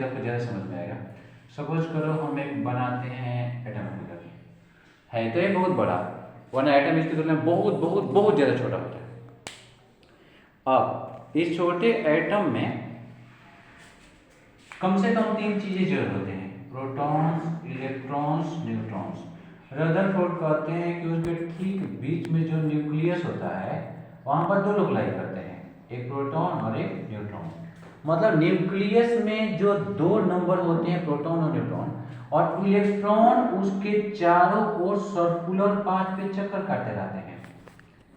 आपको ज़्यादा समझ में आएगा। सपोज करो हम एक बनाते हैं एटम फिगर, है तो ये बहुत बड़ा, वरना एटम इसकी तुलना में बहुत बहुत बहुत ज़्यादा छोटा होता है। अब इस छोटे एटम में कम से कम 3 चीज़ें जरूर होते हैं, प्रोटॉन्स, इलेक्ट्रॉन्स, न्यूट्रॉन्स। रदरफोर्ड कहते हैं कि उसके ठीक बीच में जो न्यूक्लियस होता है वहाँ पर 2 लोग लाई करते हैं, एक प्रोटॉन और एक न्यूट्रॉन। मतलब न्यूक्लियस में जो 2 नंबर होते हैं, प्रोटॉन और न्यूट्रॉन, और इलेक्ट्रॉन उसके चारों ओर सर्कुलर पाथ पे चक्कर काटते रहते हैं।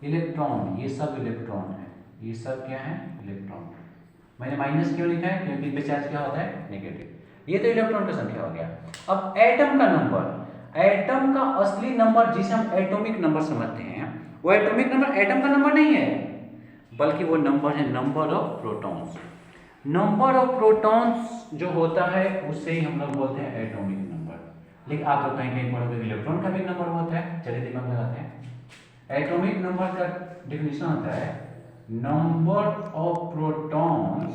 इलेक्ट्रॉन, ये सब इलेक्ट्रॉन है, ये सब क्या है? इलेक्ट्रॉन। मैंने माइनस क्यों लिखा है? क्योंकि चार्ज क्या होता है? नेगेटिव। ये तो इलेक्ट्रॉन की संख्या हो गया। अब एटम का नंबर, एटम का असली नंबर जिसे हम एटॉमिक नंबर समझते हैं, वो एटॉमिक नंबर एटम का नंबर नहीं है, बल्कि वो नंबर है number of protons. Number of protons जो होता है उससे ही हम लोग बोलते हैं एटॉमिक नंबर। लेकिन आप तो कहीं कहीं पढ़ोगे इलेक्ट्रॉन का भी नंबर होता है। चलिए दिमाग लगाते हैं। एटॉमिक नंबर का डेफिनेशन होता है number of protons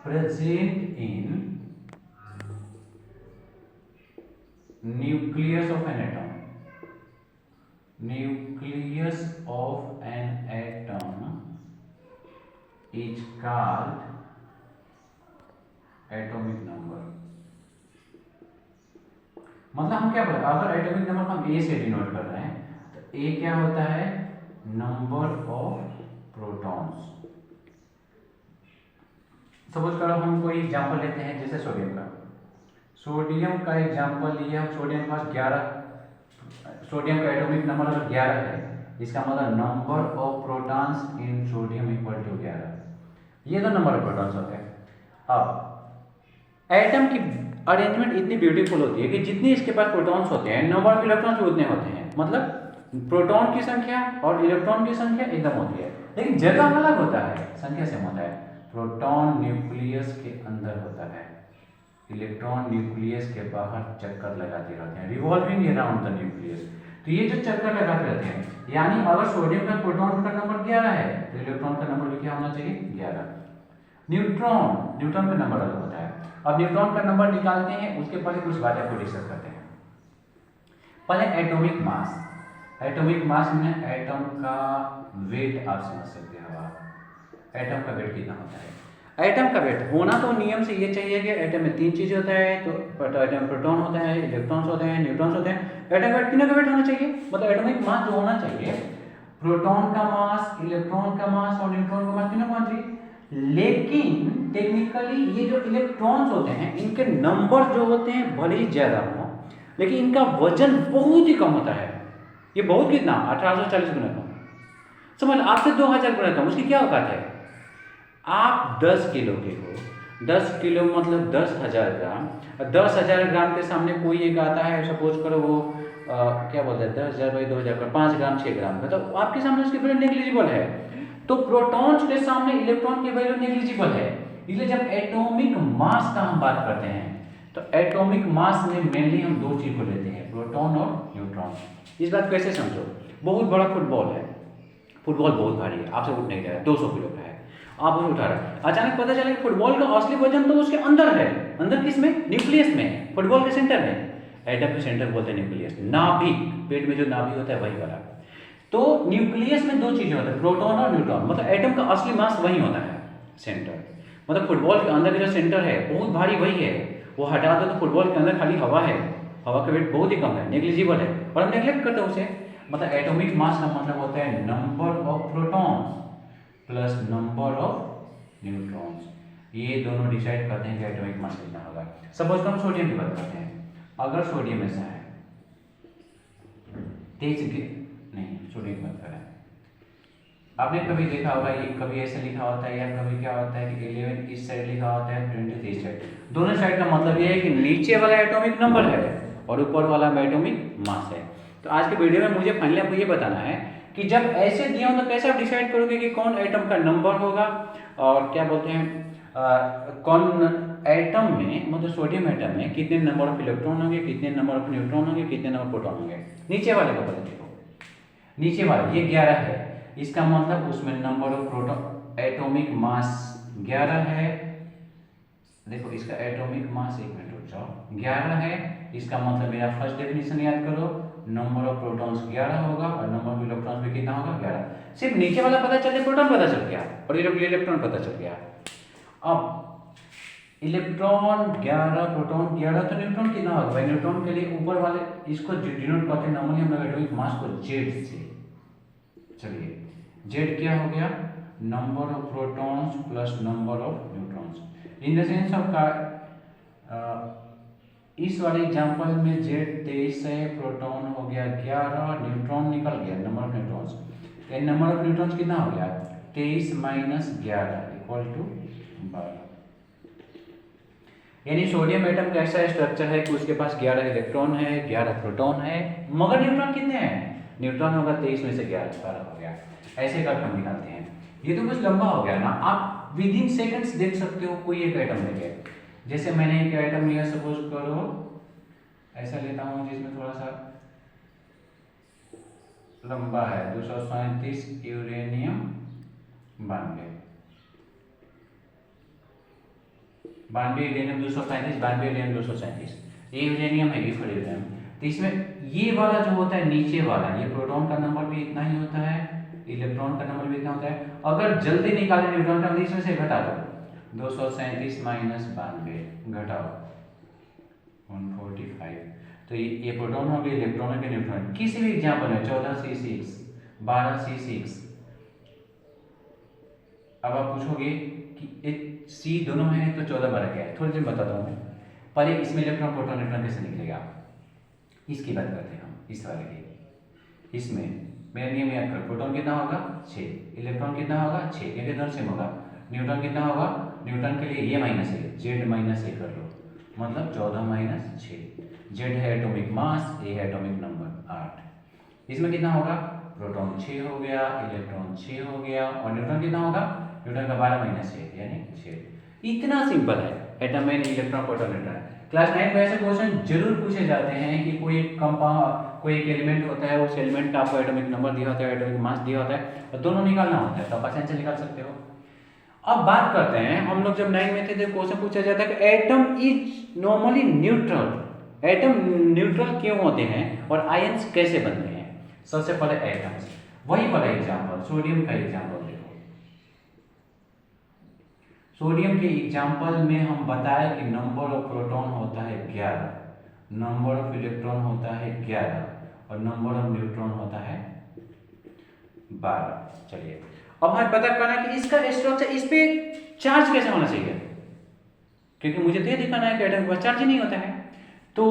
present in nucleus of an atom. Nucleus of an atom is called atomic number. मतलब हम क्या बोले, अगर एटॉमिक नंबर को हम ए से डिनोट कर रहे हैं तो ए क्या होता है? Number of protons. सपोज करो हम कोई एग्जांपल लेते हैं, जैसे सोडियम का। सोडियम का एग्जांपल लिए हम, सोडियम के पास 11, सोडियम का एटॉमिक नंबर अगर 11 है, इसका मतलब number of protons in sodium equal to 11। ये तो नंबर ऑफ प्रोटॉन्स होते हैं। अब एटम की अरेंजमेंट इतनी ब्यूटीफुल होती है कि जितने इसके पास प्रोटॉन्स होते हैं, नंबर ऑफ इलेक्ट्रॉन्स भी उतने होते हैं। मतलब प्रोटॉन की संख्या और इलेक्ट्रॉन की संख्या एकदम होती है, लेकिन जगह अलग होता है, संख्या सेम होता है। प्रोटॉन न्यूक्लियस के अंदर होता है, इलेक्ट्रॉन न्यूक्लियस के बाहर चक्कर लगाते रहते हैं, रिवॉल्विंग अराउंड द न्यूक्लियस। तो ये जो चक्कर लगाते रहते हैं, यानी अगर सोडियम का प्रोटॉन का नंबर 11 है तो इलेक्ट्रॉन का नंबर भी क्या होना चाहिए? 11। न्यूट्रॉन का नंबर अलग होता है। अब न्यूट्रॉन का नंबर निकालते हैं, उसके पहले कुछ बातें आपको डिस्कस करते हैं। पहले एटॉमिक मास। एटॉमिक मास में एटम का वेट आप समझ सकते हो। एटम का वेट कितना होता है? एटम का वेट होना तो नियम से ये चाहिए कि एटम में 3 चीजें होता है, तो एटम प्रोटॉन होता है, इलेक्ट्रॉन्स होते हैं, न्यूट्रॉन्स होते हैं। एटम का वेट, तीनों का वेट होना चाहिए। मतलब एटॉमिक मास जो होना चाहिए, प्रोटॉन का मास, इलेक्ट्रॉन का मास और न्यूट्रॉन का मास तीनों का होना चाहिए। लेकिन टेक्निकली ये जो इलेक्ट्रॉन्स होते हैं, इनके नंबर जो होते हैं भले ही ज्यादा हो, लेकिन इनका वजन बहुत ही कम होता है। ये बहुत कितना? 1840 गुना कम। समझ, आपसे 2000 गुना कम। उसकी क्या औकात है? आप 10 किलो के हो, 10 किलो मतलब 10,000 ग्राम। 10,000 ग्राम के सामने कोई एक आता है, सपोज करो वो क्या बोलते हैं, 10,000 बाई 2,000 का 5 ग्राम 6 ग्राम का, तो आपके सामने उसकी वैल्यू नेग्लिजिबल है। तो प्रोटॉन्स के सामने इलेक्ट्रॉन की वैल्यू नेग्लिजिबल है। इसलिए जब एटॉमिक मास का हम बात करते हैं तो एटॉमिक मास में मेनली हम 2 चीज को लेते हैं, प्रोटॉन और न्यूट्रॉन। इस बात कैसे समझो? बहुत बड़ा फुटबॉल है, फुटबॉल बहुत भारी है, आपसे उठ नहीं जाएगा, 200 किलो का है, आप उसे उठा रहे हैं। अचानक पता चला कि फुटबॉल का असली वजन तो उसके अंदर है। अंदर किस में? न्यूक्लियस में, फुटबॉल के सेंटर में। एटम के सेंटर बोलते हैं न्यूक्लियस, नाभिक, पेट में जो नाभिक होता है वही वाला। तो न्यूक्लियस में 2 चीजें होती है, प्रोटॉन और न्यूट्रॉन। मतलब एटम का असली मास वही होता है, सेंटर। मतलब फुटबॉल के अंदर का जो सेंटर है बहुत भारी वही है, वो हटा दो तो फुटबॉल के अंदर खाली हवा है, हवा का वेट बहुत ही कम है, नेग्लिजिबल है, और हम नेग्लेक्ट करते हैं उसे। मतलब एटॉमिक मास का मतलब होता है number of protons plus number of neutrons. ये दोनों डिसाइड करते हैं कि एटॉमिक मास कितना होगा। सपोज हम सोडियम की बात करते हैं। अगर सोडियम ऐसा है, नहीं सोडियम की बात करें, आपने कभी देखा होगा ये कभी ऐसे लिखा होता है, या कभी क्या होता है कि 11 इस साइड लिखा होता है, 20 इस साइड। दोनों साइड का मतलब ये है कि नीचे वाला एटॉमिक नंबर है और ऊपर वाला एटॉमिक मास है। तो आज के वीडियो में मुझे फाइनली आपको ये बताना है कि जब ऐसे दिया हो तो कैसे आप डिसाइड करोगे कि कौन एटम का नंबर होगा, और क्या बोलते हैं कौन एटम में, मतलब सोडियम एटम में कितने नंबर ऑफ इलेक्ट्रॉन होंगे, कितने नंबर ऑफ न्यूट्रॉन होंगे, कितने नंबर प्रोटॉन होंगे। नीचे वाले को पता देखो, नीचे वाला ये 11 है, इसका मतलब उसमें number of proton, atomic mass 11 है, देखो इसका एटॉमिक मास, एक मिनट रुक जाओ, 11 है। इसका मतलब मेरा फर्स्ट डेफिनेशन याद करो, नंबर ऑफ प्रोटॉन्स 11 होगा और नंबर ऑफ इलेक्ट्रॉन्स भी कितना होगा, 11। सिर्फ नीचे वाला पता चल गया, प्रोटॉन पता चल गया और इलेक्ट्रॉन पता चल गया। अब इलेक्ट्रॉन 11, प्रोटॉन 11, तो न्यूट्रॉन कितना होगा भाई? न्यूट्रॉन के लिए ऊपर वाले इसको डिनोट करते हैं नॉर्मली हम लोग एटॉमिक मास को जेड से। चलिए जेड क्या हो गया, number of protons plus number of neutrons. In the sense of इस वाले एग्जांपल में जेड 23 है, प्रोटॉन हो गया 11, न्यूट्रॉन निकल गया, number of neutrons. Number of neutrons कितना हो गया, 23 माइनस 11 इक्वल टू 12। यानी सोडियम एटम का ऐसा स्ट्रक्चर है कि उसके पास 11 इलेक्ट्रॉन है, 11 प्रोटॉन है, मगर न्यूट्रॉन कितने हैं? न्यूट्रॉन होगा 23 में से 11 12 हो गया। ऐसे करके हम निकालते हैं। ये तो कुछ लंबा हो गया ना, आप विद इन सेकंड्स देख सकते हो कोई एक आइटम लेके। जैसे मैंने एक आइटम लिया, सपोज करो ऐसा लेता हूँ जिसमें थोड़ा सा लंबा है, 237 यूरेनियम 92, 92 यूरेनियम 235, 92 यूरेनियम 237, ये यूरेनियम है, ये यूरेनियम। तो इसमें ये वाला जो होता है नीचे वाला, ये प्रोटॉन का नंबर भी इतना ही होता है, इलेक्ट्रॉन का नंबर भी इतना होता है। अगर जल्दी निकाले न्यूट्रॉन का, इसमें से घटा दो, 237 माइनस 92 घटाओ 145। तो ये प्रोटॉन हो गया, इलेक्ट्रॉन के न्यूट्रॉन। किसी भी एग्जाम्पल में 14C6, 12C6। अब आप पूछोगे कि C दोनों है तो 14 12 क्या है, थोड़ी देर बताता हूँ। पहले इसमें इलेक्ट्रॉन प्रोटॉन न्यूट्रॉन कैसे निकलेगा, इसकी बात करते हैं हम। इस वाले की, इसमें मेरा नियम याद करो, प्रोटॉन कितना होगा 6, इलेक्ट्रॉन कितना होगा 6, क्योंकि दोनों सेम होगा। न्यूट्रॉन कितना होगा, न्यूट्रॉन के लिए ये माइनस है, जेड माइनस ए कर लो, मतलब 14 माइनस 6। जेड है एटॉमिक मास, ए है एटॉमिक नंबर 8। इसमें कितना होगा, प्रोटॉन 6 हो गया, इलेक्ट्रॉन 6 हो गया, और न्यूट्रॉन कितना होगा, न्यूट्रॉन का 12 माइनस 6 यानी 6। इतना सिंपल है एटम में इलेक्ट्रॉन प्रोटॉन न्यूट्रॉन। क्लास 9 में ऐसे क्वेश्चन जरूर पूछे जाते हैं कि कोई एक कंपाउंड, कोई एक एलिमेंट होता है, उस एलिमेंट का आपको एटॉमिक नंबर दिया होता है, एटॉमिक मास दिया होता है, और दोनों निकालना होता है, तो आप आसानी से निकाल सकते हो। अब बात करते हैं, हम लोग जब 9 में थे तो क्वेश्चन पूछा जाता है कि atom is normally neutral. Atom neutral क्यों होते हैं और आयंस कैसे बनते हैं? सबसे पहले एटम्स, वही वाला एग्जांपल, सोडियम का एग्जांपल देखो। सोडियम के एग्जांपल में हम बताए कि नंबर ऑफ प्रोटॉन होता है 11, नंबर ऑफ इलेक्ट्रॉन होता है 11 और नंबर ऑफ न्यूट्रॉन होता है 12। चलिए अब हमें पता करना है कि इसका स्ट्रक्चर, इस पे चार्ज कैसे होना चाहिए, क्योंकि मुझे तो ये दिखाना है कि एटम के पास चार्ज ही नहीं होता है। तो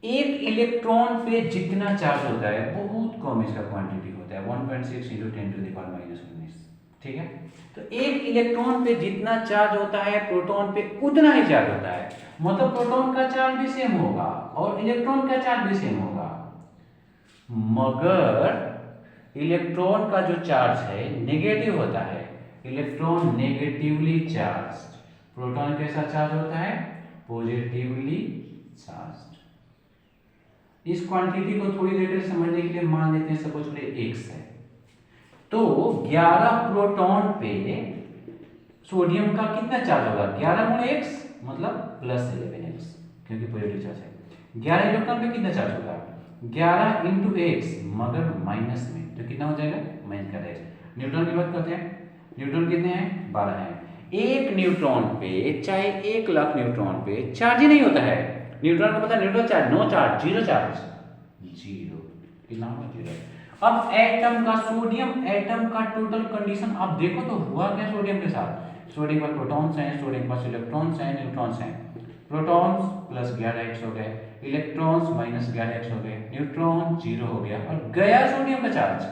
एक इलेक्ट्रॉन पे जितना चार्ज होता है बहुत कम इसका क्वांटिटी होता है, 1.6 × 10⁻⁻19। ठीक है, तो एक इलेक्ट्रॉन पे जितना चार्ज होता है प्रोटॉन पे उतना ही चार्ज होता है, मतलब प्रोटॉन का चार्ज भी सेम होगा और इलेक्ट्रॉन का चार्ज भी सेम होगा। मगर इलेक्ट्रॉन का जो चार्ज है नेगेटिव होता है, इलेक्ट्रॉन नेगेटिवली चार्ज, प्रोटॉन कैसा चार्ज होता है, पॉजिटिवली चार्ज। इस क्वांटिटी को थोड़ी देर के लिए समझने के लिए मान लेते हैं सपोज x है, तो 11 प्रोटॉन पे सोडियम का कितना चार्ज होगा, 11 गुणे x मतलब +11x, क्योंकि पॉजिटिव चार्ज है। 11 इलेक्ट्रॉन पे कितना चार्ज होगा, 11 × x, मगर माइनस में, तो कितना हो जाएगा, माइनस का x। न्यूट्रॉन की बात करते हैं, न्यूट्रॉन कितने हैं, 12 हैं। एक न्यूट्रॉन पे चाहे 1 लाख न्यूट्रॉन पे चार्ज ही नहीं होता है। न्यूट्रॉन का मतलब neutral charge, no charge, zero charge, zero, कितना होगा, जीरो। अब एटम का, सोडियम एटम का टोटल कंडीशन आप देखो तो हुआ क्या सोडियम के साथ। सोडियम के पास प्रोटॉन्स हैं, सोडियम के पास इलेक्ट्रॉन्स हैं, न्यूट्रॉन्स हैं। प्रोटॉन्स प्लस 11x हो गए, इलेक्ट्रॉन्स माइनस 11x हो गए, न्यूट्रॉन 0 हो गया, और गया सोडियम का चार्ज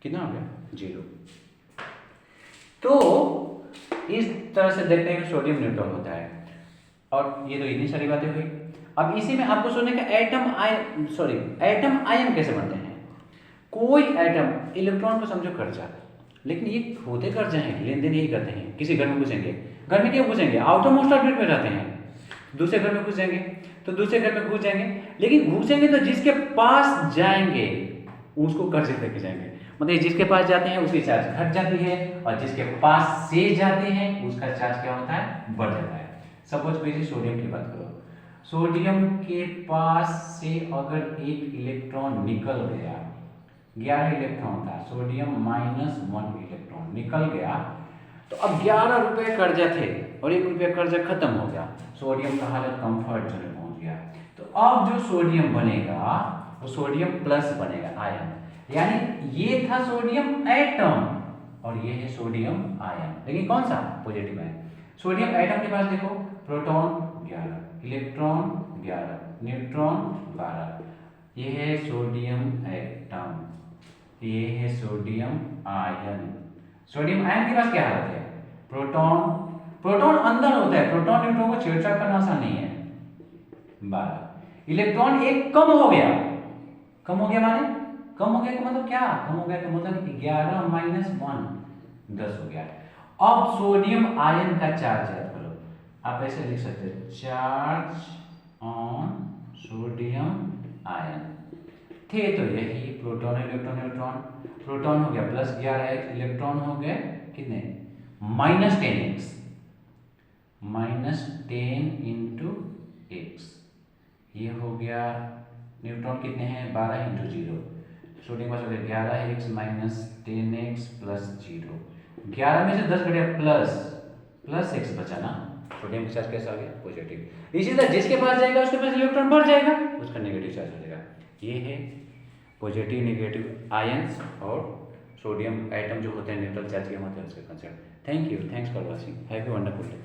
कितना हो गया, 0। तो इस तरह से देखते हैं कि सोडियम न्यूट्रल होता है। और ये तो इतनी सारी बातें हुई। अब इसी में आपको सुनने का एटम आयन कैसे बनते हैं। कोई एटम, इलेक्ट्रॉन को समझो कर्जा, लेकिन ये होते कर्जा हैं, लेन देन यही करते हैं। किसी घर में घुसेंगे, घर में क्यों घुसेंगे, आउटर मोस्ट ऑर्बिट में रहते हैं, दूसरे घर में घुसेंगे तो दूसरे घर में घुस जाएंगे, लेकिन घुसेंगे तो जिसके पास जाएंगे उसको कर्जे लेके जाएंगे। मतलब जिसके पास जाते हैं उसकी चार्ज घट जाती है और जिसके पास से जाते हैं उसका चार्ज क्या होता है, बढ़ जाता है। सपोज कीजिए सोडियम की बात करो, सोडियम के पास से अगर एक इलेक्ट्रॉन निकल गया, 11 इलेक्ट्रॉन था, सोडियम -1 इलेक्ट्रॉन निकल गया, तो अब 11 रुपये कर्जा थे और 1 रुपया कर्जा खत्म हो गया, सोडियम का हालत कंफर्ट जोन में पहुंच गया। तो अब जो सोडियम बनेगा वो सोडियम प्लस बनेगा, आयन, यानी ये था सोडियम एटम और ये है सोडियम आयन, लेकिन कौन सा, पॉजिटिव है। सोडियम एटम के पास देखो, प्रोटॉन 11, इलेक्ट्रॉन 11, न्यूट्रॉन 12, ये है सोडियम एटम, ये है सोडियम आयन। सोडियम आयन के पास क्या हालत है, प्रोटॉन, प्रोटॉन अंदर होता है, प्रोटॉन न्यूट्रॉन को छेड़छाड़ करना आसान नहीं है, 12, इलेक्ट्रॉन एक कम हो गया, कम हो गया माने कम हो गया का मतलब क्या, कम हो गया का मतलब 11 - 1 10 हो गया। अब सोडियम आयन का चार्ज याद करो, आप ऐसे लिख सकते हो, चार्ज ऑन सोडियम आयन, थे तो यही प्रोटॉन इलेक्ट्रॉन न्यूट्रॉन, प्रोटॉन हो गया +11x, इलेक्ट्रॉन हो गए कितने -10x, -10 × x, ये हो गया, न्यूट्रॉन कितने हैं 12 × 0, सोडियम का हो गया 11x - 10x + 0, 11 में से 10 घटा प्लस x बचा ना, सोडियम का चार्ज कैसा आ गया, पॉजिटिव। इसी तरह जिसके पास जाएगा उसके पास इलेक्ट्रॉन बढ़ जाएगा, उसका नेगेटिव चार्ज हो जाएगा। ये है पॉजिटिव नेगेटिव आयंस और सोडियम एटम जो होते हैं न्यूट्रल चार्ज के मतलब उसके concept. Thank you, thanks for watching, have a wonderful day.